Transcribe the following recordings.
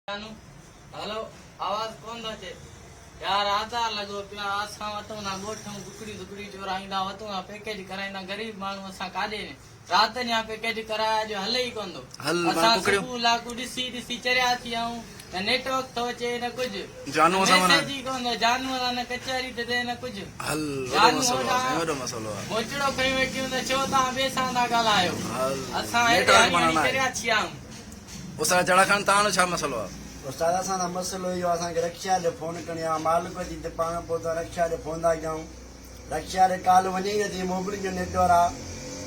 hello आवाज कौन थो अचे यार आधार लगो पिया असां वठूं ना ॻोठूं दुकड़ी चोराईंदा वठूं ना पैकेज कराईंदा गरीब माण्हू असां काॾे राति जा पैकेज कराया जो हले ई कोन थो असां सुबुह लाकू ॾिसी चरिया थी आऊं न नेटवर्क थो अचे न कुझु मैसेज ई कोन थो जानवर न कचहरी ते थिए न कुझु मोचड़ो खई वेठियूं त छो तव्हां ॿिए सां था ॻाल्हायो असां चरिया थी आऊं उस्ताद जड़ा खान तानो छा मसलो है उस्ताद असां दा मसलो इहो असां खे रक्षा ॾे फोन करणी आहे मालिक जी ते पाण पहुता रक्षा ॾे फोन था कयूं रक्षा ॾे काल वञे ई नथी मोबाइल जो नेटवर्क आहे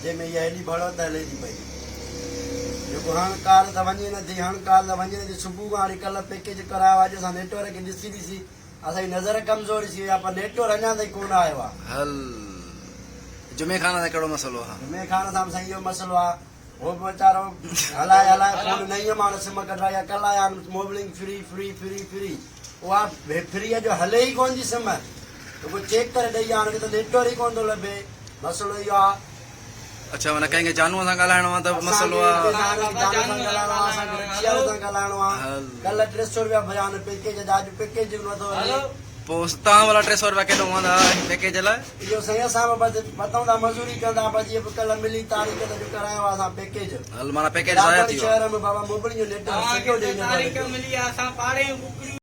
जंहिंमें इहा हेॾी भड़त हले थी पई जेको हाणे काल त वञे नथी हाणे काल त वञे नथी सुबुह खां हाणे कल्ह पैकेज करायो आहे अॼु असां नेटवर्क खे ॾिसी असांजी नज़र कमज़ोर थी वई आहे पर नेटवर्क अञा ताईं कोन आयो आहे हल जुमे खान सां कहिड़ो मसलो आहे जुमे खान सां साईं इहो मसलो आहे वो बेचारो हलाए फोन नहीं माण्हू सिम कढाया कल आया मोबाइल फ्री उहा फ्रीअ जो हले ई कोन थी सिम त पोइ चेक करे ॾेई हाणे त नेटवर्क ई कोन थो लभे मसलो इहो आहे अच्छा माना कंहिंखे जानवर सां ॻाल्हाइणो आहे त मसलो आहे ॻाल्हाइणो आहे कल्ह 300 रुपया भरिया पैकेज अॼु पैकेज नथो हले पोइ तव्हां वाला 300 रुपया केॾो हूंदा पैकेज लाइ इहो साईं असां पतऊं था मज़ूरी कंदा पर जीअं कल्ह मिली तारीख़ ते जो करायो आहे असां पैकेज हल माना पैकेज ज़ाया थी वियो शहर में बाबा मोबाइल जो नेटवर्क तारीख़ मिली आहे असां पाड़े